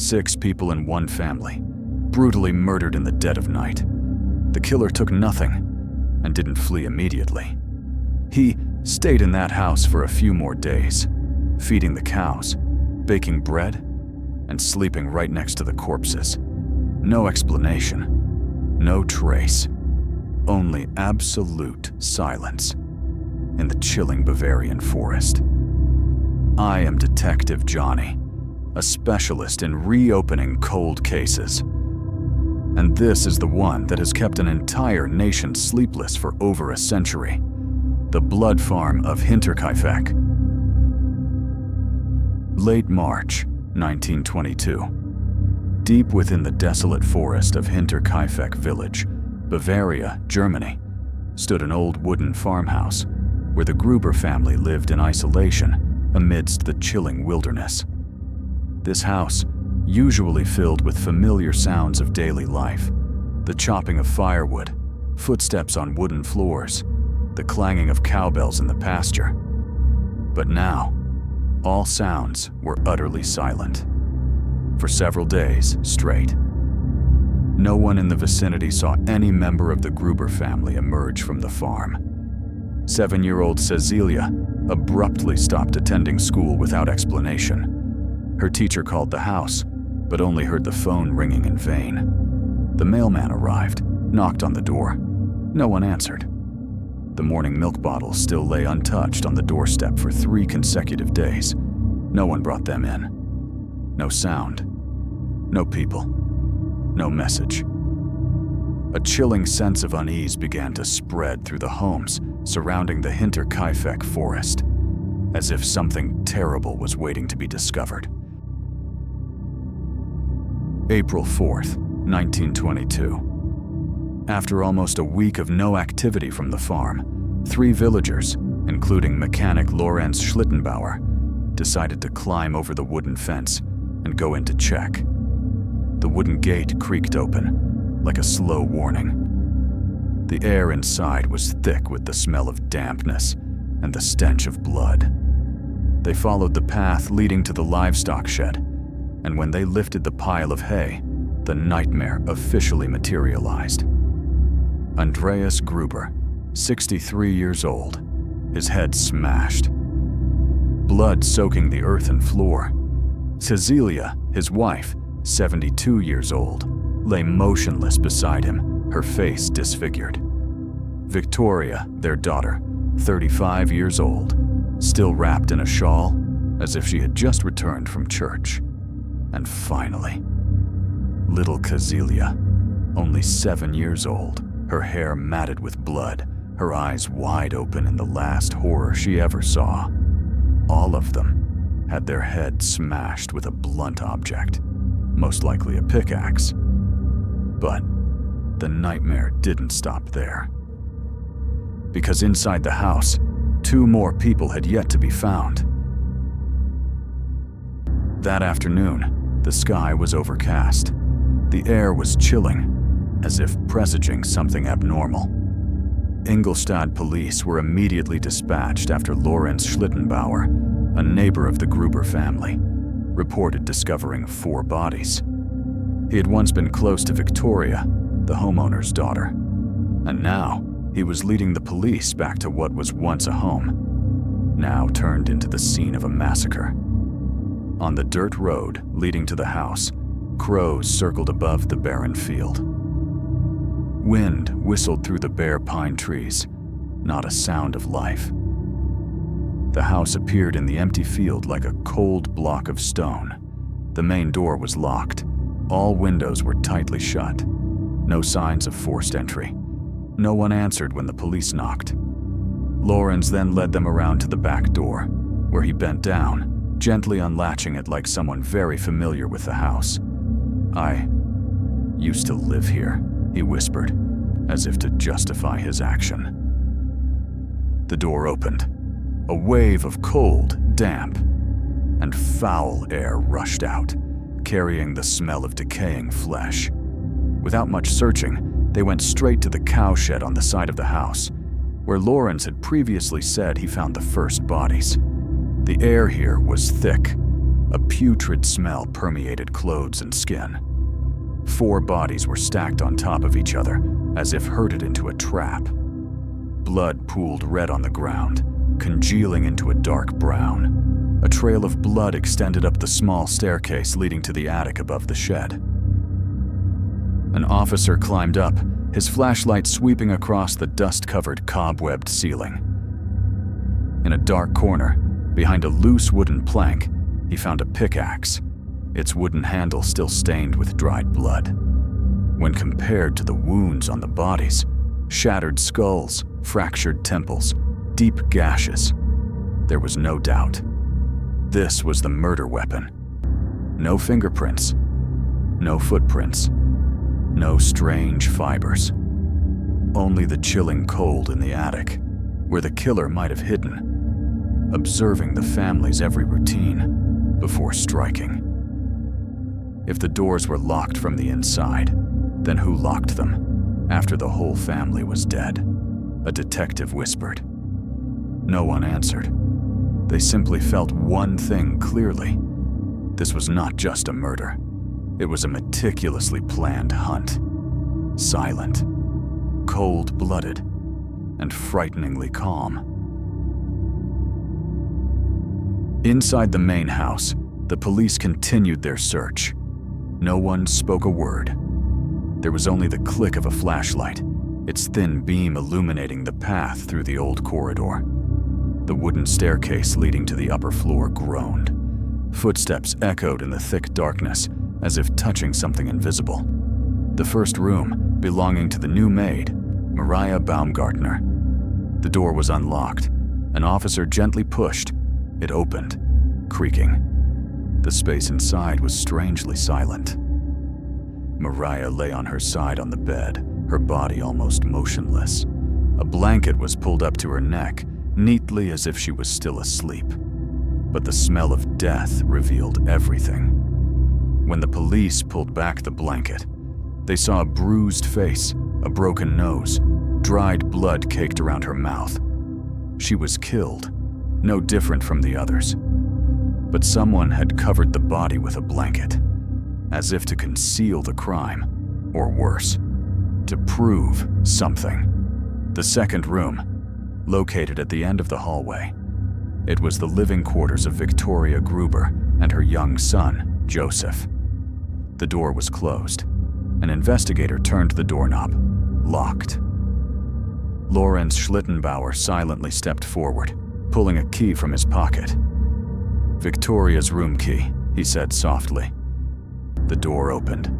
6 people in one family, brutally murdered in the dead of night. The killer took nothing and didn't flee immediately. He stayed in that house for a few more days, feeding the cows, baking bread, and sleeping right next to the corpses. No explanation, no trace, only absolute silence in the chilling Bavarian forest. I am Detective Johnny, a specialist in reopening cold cases. And this is the one that has kept an entire nation sleepless for over a century. The blood farm of Hinterkaifeck. Late March, 1922. Deep within the desolate forest of Hinterkaifeck village, Bavaria, Germany, stood an old wooden farmhouse where the Gruber family lived in isolation amidst the chilling wilderness. This house, usually filled with familiar sounds of daily life, the chopping of firewood, footsteps on wooden floors, the clanging of cowbells in the pasture. But now, all sounds were utterly silent. For several days straight. No one in the vicinity saw any member of the Gruber family emerge from the farm. 7-year-old Cecilia abruptly stopped attending school without explanation. Her teacher called the house, but only heard the phone ringing in vain. The mailman arrived, knocked on the door. No one answered. The morning milk bottles still lay untouched on the doorstep for 3 consecutive days. No one brought them in. No sound. No people. No message. A chilling sense of unease began to spread through the homes surrounding the Hinterkaifeck forest, as if something terrible was waiting to be discovered. April 4th, 1922. After almost a week of no activity from the farm, 3 villagers, including mechanic Lorenz Schlittenbauer, decided to climb over the wooden fence and go in to check. The wooden gate creaked open, like a slow warning. The air inside was thick with the smell of dampness and the stench of blood. They followed the path leading to the livestock shed, and when they lifted the pile of hay, the nightmare officially materialized. Andreas Gruber, 63 years old, his head smashed. Blood soaking the earthen floor. Cecilia, his wife, 72 years old, lay motionless beside him, her face disfigured. Victoria, their daughter, 35 years old, still wrapped in a shawl, as if she had just returned from church. And finally, little Cecilia, only 7 years old, her hair matted with blood, her eyes wide open in the last horror she ever saw. All of them had their heads smashed with a blunt object, most likely a pickaxe. But the nightmare didn't stop there. Because inside the house, 2 more people had yet to be found. That afternoon, the sky was overcast. The air was chilling, as if presaging something abnormal. Ingolstadt police were immediately dispatched after Lorenz Schlittenbauer, a neighbor of the Gruber family, reported discovering 4 bodies. He had once been close to Victoria, the homeowner's daughter, and now he was leading the police back to what was once a home, now turned into the scene of a massacre. On the dirt road leading to the house, crows circled above the barren field. Wind whistled through the bare pine trees, not a sound of life. The house appeared in the empty field like a cold block of stone. The main door was locked. All windows were tightly shut. No signs of forced entry. No one answered when the police knocked. Lorenz then led them around to the back door, where he bent down, gently unlatching it like someone very familiar with the house. "I used to live here," he whispered, as if to justify his action. The door opened. A wave of cold, damp, and foul air rushed out, carrying the smell of decaying flesh. Without much searching, they went straight to the cow shed on the side of the house, where Lorenz had previously said he found the first bodies. The air here was thick, A putrid smell permeated clothes and skin. 4 bodies were stacked on top of each other, as if herded into a trap. Blood pooled red on the ground, congealing into a dark brown. A trail of blood extended up the small staircase leading to the attic above the shed. An officer climbed up, his flashlight sweeping across the dust-covered, cobwebbed ceiling. In a dark corner, behind a loose wooden plank, he found a pickaxe, its wooden handle still stained with dried blood. When compared to the wounds on the bodies, shattered skulls, fractured temples, deep gashes, there was no doubt. This was the murder weapon. No fingerprints, no footprints, no strange fibers. Only the chilling cold in the attic, where the killer might have hidden, observing the family's every routine before striking. If the doors were locked from the inside, then who locked them after the whole family was dead? A detective whispered. No one answered. They simply felt one thing clearly. This was not just a murder. It was a meticulously planned hunt. Silent, cold-blooded, and frighteningly calm. Inside the main house, the police continued their search. No one spoke a word. There was only the click of a flashlight, its thin beam illuminating the path through the old corridor. The wooden staircase leading to the upper floor groaned. Footsteps echoed in the thick darkness, as if touching something invisible. The first room, belonging to the new maid, Maria Baumgartner. The door was unlocked. An officer gently pushed. It opened, creaking. The space inside was strangely silent. Maria lay on her side on the bed, her body almost motionless. A blanket was pulled up to her neck, neatly as if she was still asleep. But the smell of death revealed everything. When the police pulled back the blanket, they saw a bruised face, a broken nose, dried blood caked around her mouth. She was killed, no different from the others. But someone had covered the body with a blanket, as if to conceal the crime, or worse, to prove something. The second room, located at the end of the hallway. It was the living quarters of Victoria Gruber and her young son, Joseph. The door was closed. An investigator turned the doorknob, locked. Lorenz Schlittenbauer silently stepped forward, pulling a key from his pocket. Victoria's room key, he said softly. The door opened.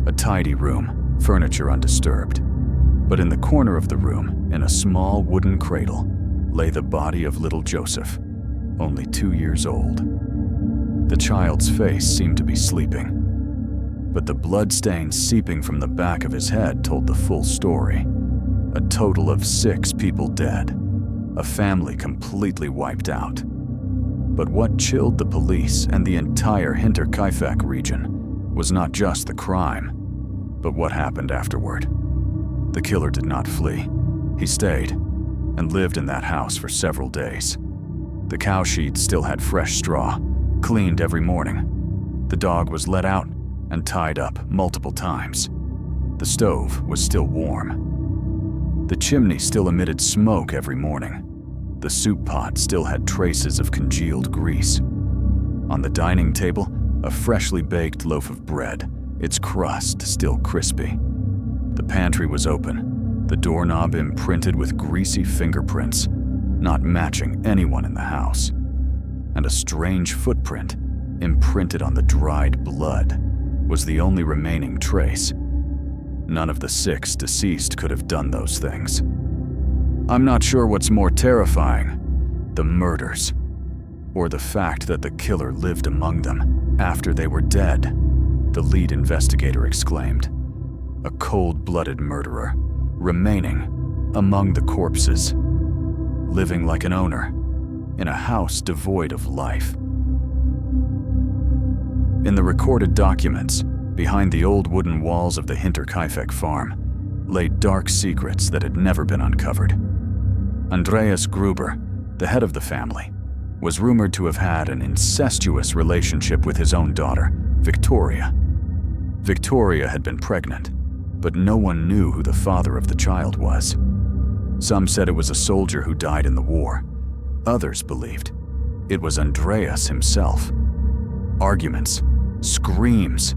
A tidy room, furniture undisturbed. But in the corner of the room, in a small wooden cradle, lay the body of little Joseph, only 2 years old. The child's face seemed to be sleeping, but the bloodstains seeping from the back of his head told the full story. A total of 6 people dead, a family completely wiped out. But what chilled the police and the entire Hinterkaifeck region was not just the crime, but what happened afterward. The killer did not flee. He stayed and lived in that house for several days. The cow sheet still had fresh straw, cleaned every morning. The dog was let out and tied up multiple times. The stove was still warm. The chimney still emitted smoke every morning. The soup pot still had traces of congealed grease. On the dining table, a freshly baked loaf of bread, its crust still crispy. The pantry was open, the doorknob imprinted with greasy fingerprints, not matching anyone in the house. And a strange footprint, imprinted on the dried blood, was the only remaining trace. None of the 6 deceased could have done those things. I'm not sure what's more terrifying, the murders, or the fact that the killer lived among them after they were dead, the lead investigator exclaimed. A cold-blooded murderer, remaining among the corpses, living like an owner, in a house devoid of life. In the recorded documents, behind the old wooden walls of the Hinterkaifeck farm, lay dark secrets that had never been uncovered. Andreas Gruber, the head of the family, was rumored to have had an incestuous relationship with his own daughter, Victoria. Victoria had been pregnant, but no one knew who the father of the child was. Some said it was a soldier who died in the war. Others believed it was Andreas himself. Arguments, screams,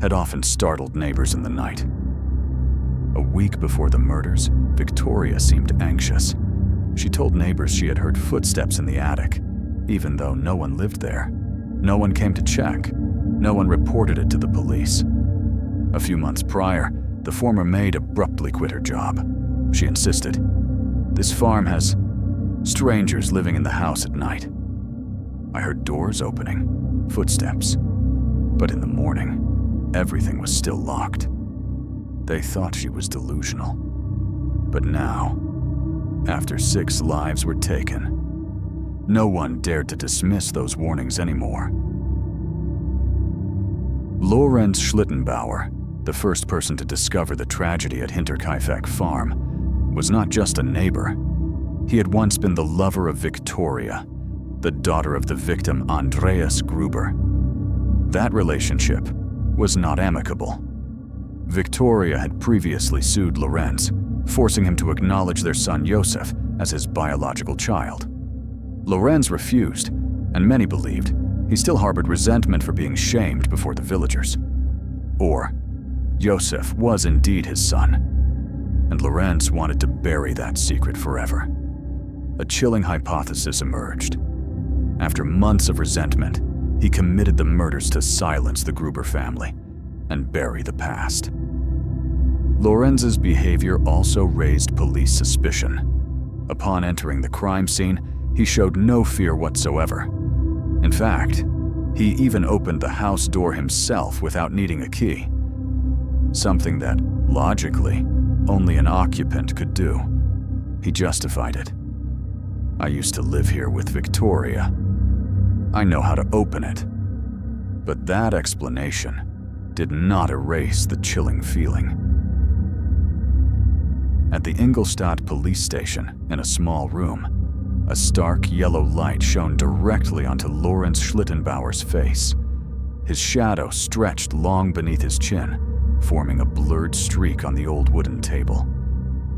had often startled neighbors in the night. A week before the murders, Victoria seemed anxious. She told neighbors she had heard footsteps in the attic, even though no one lived there. No one came to check. No one reported it to the police. A few months prior, the former maid abruptly quit her job. She insisted, "This farm has strangers living in the house at night. I heard doors opening, footsteps, but in the morning, everything was still locked." They thought she was delusional. But now, after 6 lives were taken, no one dared to dismiss those warnings anymore. Lorenz Schlittenbauer, the first person to discover the tragedy at Hinterkaifeck farm, was not just a neighbor. He had once been the lover of Victoria, the daughter of the victim Andreas Gruber. That relationship was not amicable. Victoria had previously sued Lorenz, forcing him to acknowledge their son Josef as his biological child. Lorenz refused, and many believed he still harbored resentment for being shamed before the villagers. Or Josef was indeed his son, and Lorenz wanted to bury that secret forever. A chilling hypothesis emerged. After months of resentment, he committed the murders to silence the Gruber family and bury the past. Lorenz's behavior also raised police suspicion. Upon entering the crime scene, he showed no fear whatsoever. In fact, he even opened the house door himself without needing a key. Something that, logically, only an occupant could do. He justified it. "I used to live here with Victoria. I know how to open it." But that explanation did not erase the chilling feeling. At the Ingolstadt police station, in a small room, a stark yellow light shone directly onto Lorenz Schlittenbauer's face. His shadow stretched long beneath his chin, forming a blurred streak on the old wooden table.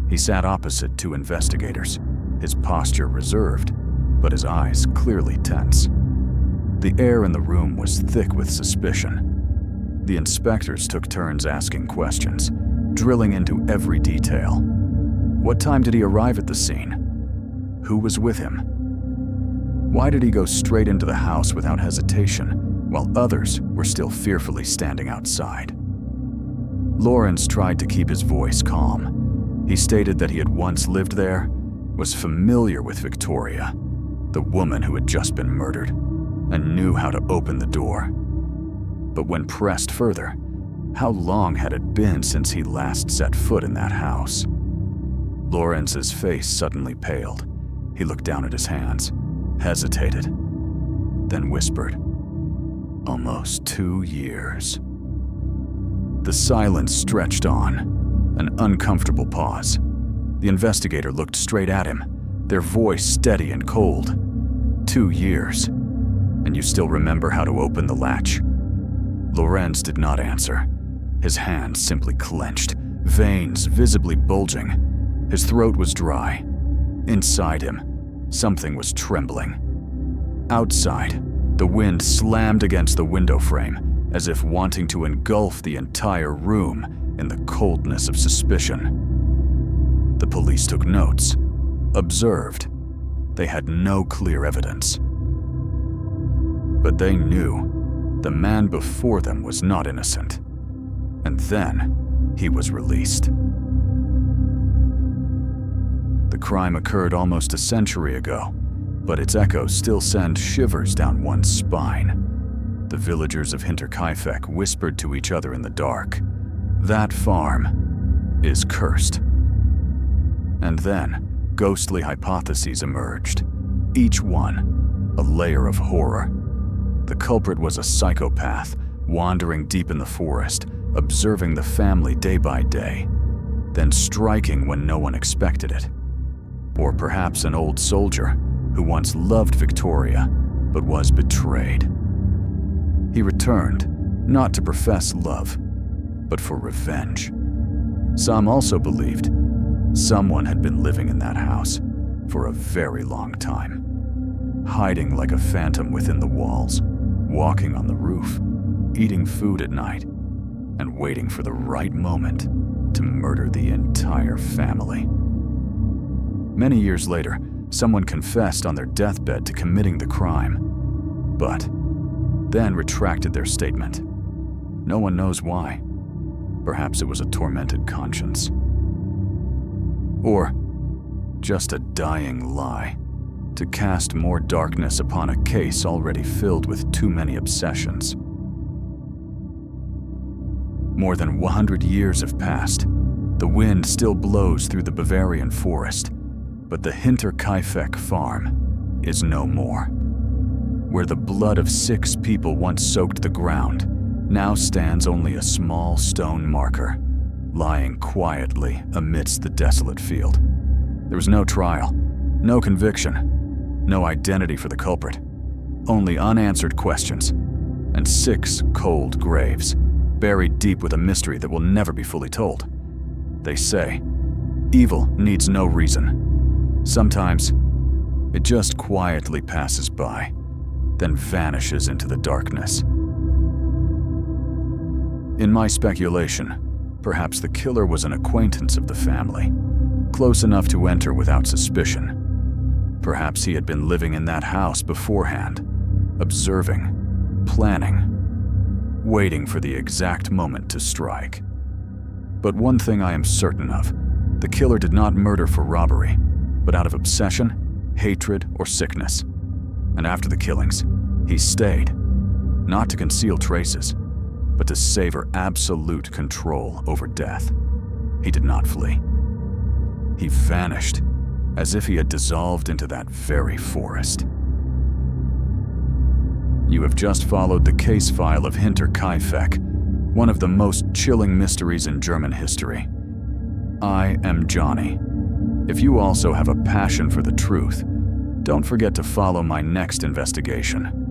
He sat opposite 2 investigators, his posture reserved, but his eyes clearly tense. The air in the room was thick with suspicion. The inspectors took turns asking questions, drilling into every detail. What time did he arrive at the scene? Who was with him? Why did he go straight into the house without hesitation, while others were still fearfully standing outside? Lorenz tried to keep his voice calm. He stated that he had once lived there, was familiar with Victoria, the woman who had just been murdered, and knew how to open the door. But when pressed further, how long had it been since he last set foot in that house? Lorenz's face suddenly paled. He looked down at his hands, hesitated, then whispered, "Almost 2 years." The silence stretched on, an uncomfortable pause. The investigator looked straight at him, their voice steady and cold. 2 years, and you still remember how to open the latch? Lorenz did not answer. His hands simply clenched, veins visibly bulging. His throat was dry. Inside him, something was trembling. Outside, the wind slammed against the window frame, as if wanting to engulf the entire room in the coldness of suspicion. The police took notes, observed. They had no clear evidence. But they knew the man before them was not innocent. And then he was released. The crime occurred almost a century ago, but its echoes still send shivers down one's spine. The villagers of Hinterkaifeck whispered to each other in the dark, "That farm is cursed." And then, ghostly hypotheses emerged, each one a layer of horror. The culprit was a psychopath, wandering deep in the forest, observing the family day by day, then striking when no one expected it. Or perhaps an old soldier who once loved Victoria but was betrayed. He returned, not to profess love, but for revenge. Some also believed someone had been living in that house for a very long time, hiding like a phantom within the walls, walking on the roof, eating food at night, and waiting for the right moment to murder the entire family. Many years later, someone confessed on their deathbed to committing the crime, but then retracted their statement. No one knows why. Perhaps it was a tormented conscience. Or just a dying lie to cast more darkness upon a case already filled with too many obsessions. More than 100 years have passed. The wind still blows through the Bavarian forest, but the Hinterkaifeck farm is no more. Where the blood of 6 people once soaked the ground, now stands only a small stone marker, lying quietly amidst the desolate field. There was no trial, no conviction, no identity for the culprit, only unanswered questions, and 6 cold graves, buried deep with a mystery that will never be fully told. They say, evil needs no reason. Sometimes, it just quietly passes by, then vanishes into the darkness. In my speculation, perhaps the killer was an acquaintance of the family, close enough to enter without suspicion. Perhaps he had been living in that house beforehand, observing, planning, waiting for the exact moment to strike. But one thing I am certain of, the killer did not murder for robbery, but out of obsession, hatred, or sickness. And after the killings, he stayed, not to conceal traces, but to savor absolute control over death. He did not flee. He vanished, as if he had dissolved into that very forest. You have just followed the case file of Hinterkaifeck, one of the most chilling mysteries in German history. I am Johnny. If you also have a passion for the truth, don't forget to follow my next investigation.